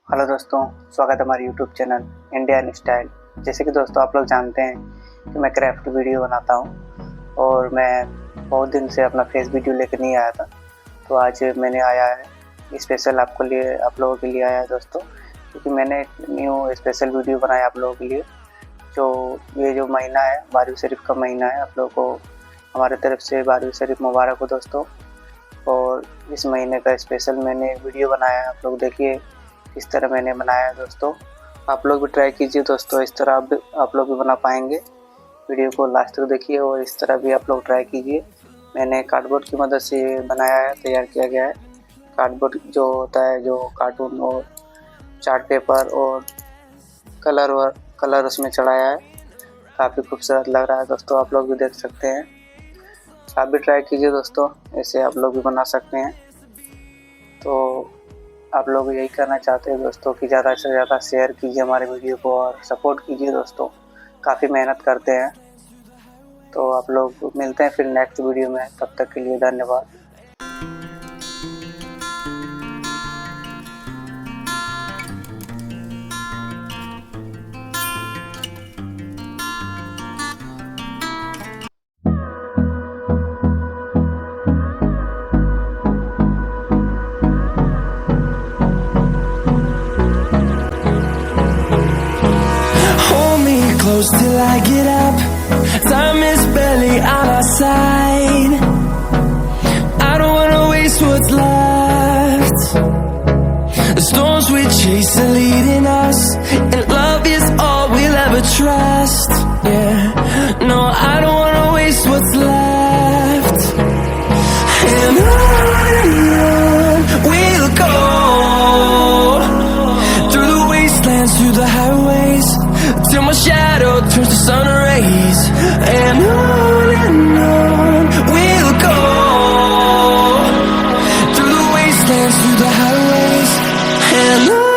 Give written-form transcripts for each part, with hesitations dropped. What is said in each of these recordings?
Hello दोस्तों, स्वागत है हमारे यूट्यूब चैनल इंडियन स्टाइल। जैसे कि दोस्तों आप लोग जानते हैं कि मैं क्राफ्ट वीडियो बनाता हूं और मैं बहुत दिन से अपना फेस वीडियो लेकर नहीं आया था, तो आज मैंने आया है स्पेशल आप लोगों के लिए आया है दोस्तों, क्योंकि मैंने न्यू स्पेशल वीडियो बनाया आप लोगों के लिए। ये जो महीना है 12वीं शरीफ का महीना है, आप लोगों को हमारे तरफ से 12वीं शरीफ मुबारक हो दोस्तों। और इस महीने का स्पेशल मैंने वीडियो बनाया है, आप लोग देखिए इस तरह मैंने बनाया है दोस्तों। आप लोग भी ट्राई कीजिए दोस्तों, इस तरह आप लोग भी बना पाएंगे। वीडियो को लास्ट तक देखिए और इस तरह भी आप लोग ट्राई कीजिए। मैंने कार्डबोर्ड की मदद से बनाया है, तैयार किया गया है। कार्डबोर्ड जो होता है, जो कार्टून और चार्ट पेपर और कलर उसमें चढ़ाया है, काफ़ी खूबसूरत लग रहा है दोस्तों। आप लोग भी देख सकते हैं, आप भी ट्राई कीजिए दोस्तों, ऐसे आप लोग भी बना सकते हैं। तो आप लोग यही करना चाहते हैं दोस्तों कि ज़्यादा से ज़्यादा शेयर कीजिए हमारे वीडियो को और सपोर्ट कीजिए दोस्तों, काफ़ी मेहनत करते हैं। तो आप लोग मिलते हैं फिर नेक्स्ट वीडियो में, तब तक के लिए धन्यवाद। Close till I get up, time is barely on our side. I don't wanna waste what's left. The storms we chase are leading us, and love is all we'll ever trust. Yeah, no, I don't wanna waste what's left. And on we'll go, through the wastelands, through the highways, till my shadow turns to sun rays. And on we'll go, through the wastelands, through the highways. And on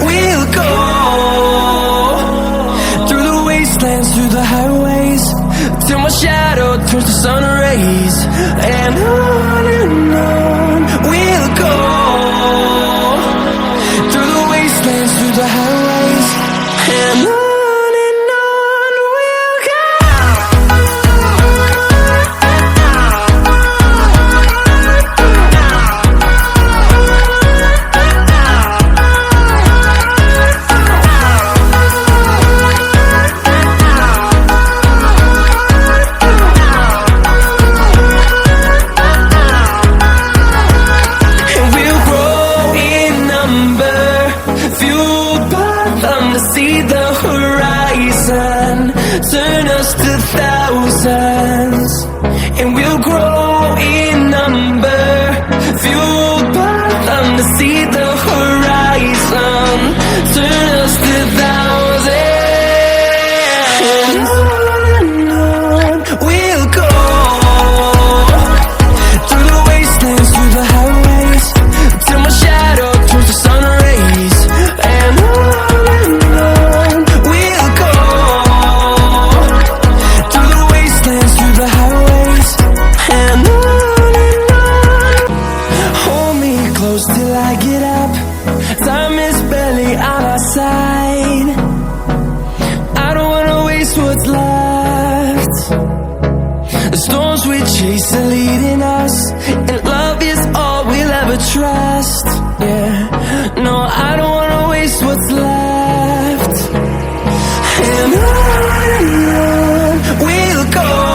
we'll go. Through the highways, till my shadow turns to sun rays. And on we'll go, through the wastelands, through the highways. And on we'll go. See the horizon, turn us to thousands, and we'll grow in number, fueled by them to see the horizon, turn us to thousands. And on we'll go, through the wastelands, through the highways, till my shadow turns to sun rays. And till I get up, time is barely on our side. I don't wanna waste what's left. The storms we chase are leading us, and love is all we'll ever trust. Yeah, no, I don't wanna waste what's left. And on we'll go.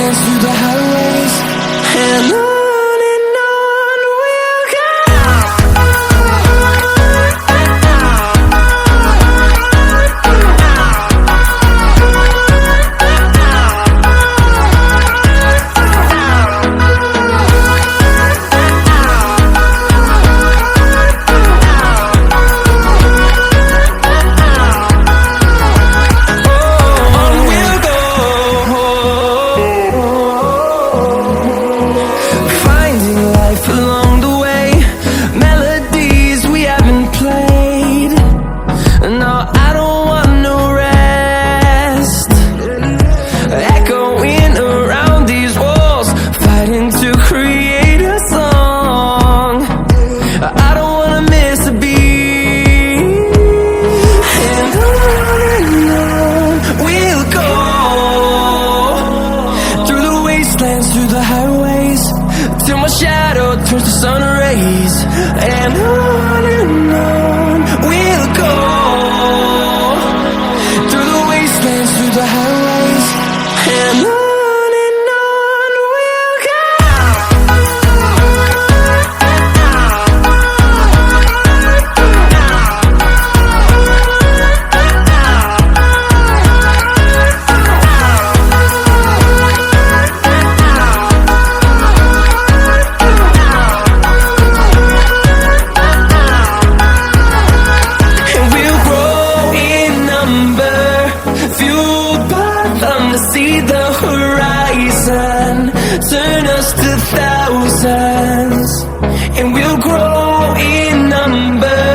wastelands, through the highways, and on we'll go. Through the highways, till my shadow turns to sun rays, and on we'll go. Through the wastelands, through the highways, and on we'll go. See the horizon turn us to thousands, and we'll grow in number,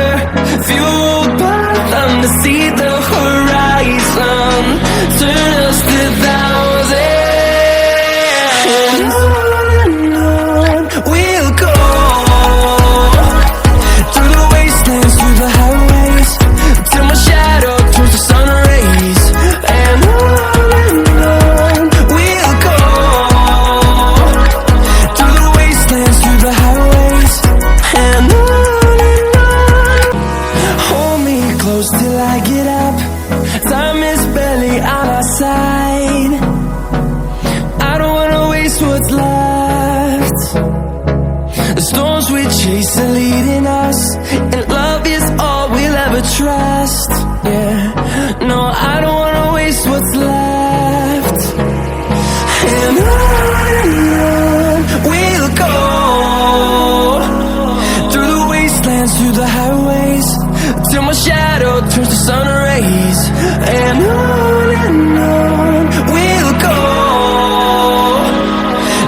fueled by them. To see the horizon turn us to thousands, and on we'll go. Through the wastelands, through the highways, till my shadow turns to sun rays, and till I get up, time is barely on our side. I don't wanna waste what's left. The storms we chase are leading us, and love is all we'll ever trust. Yeah, no, I don't wanna waste what's left. And on we'll go. Through the wastelands, through the highways, till my shadow turns to sun rays, and on we'll go.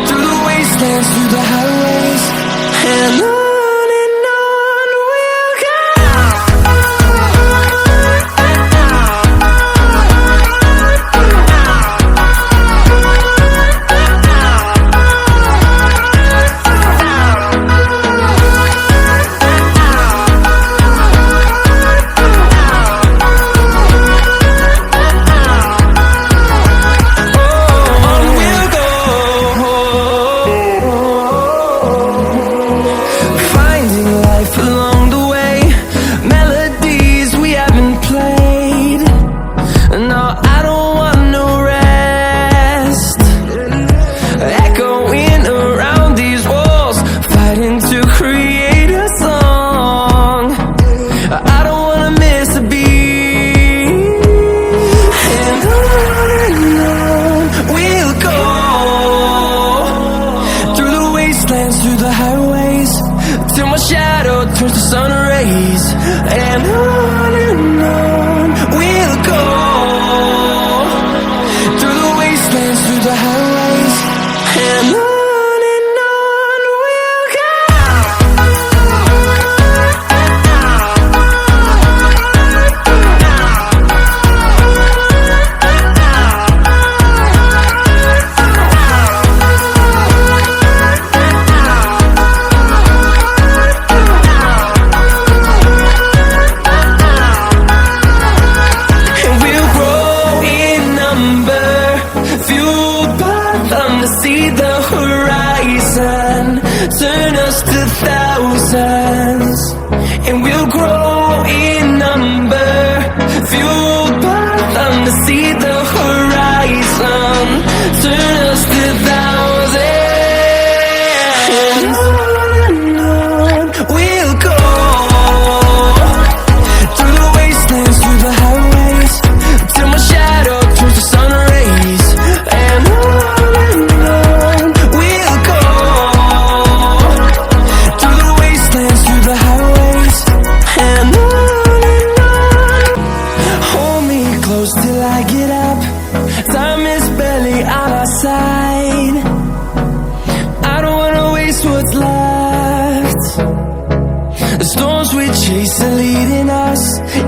Through the wastelands, through the highways, and on we'll go. Through the highways, till my shadow turns to sun rays, and on we'll go. Through the wastelands, through the highways, and on we'll go. See the horizon turn us to thousands, and we'll grow in number, fueled by them. To see the horizon turn us to She's still leading us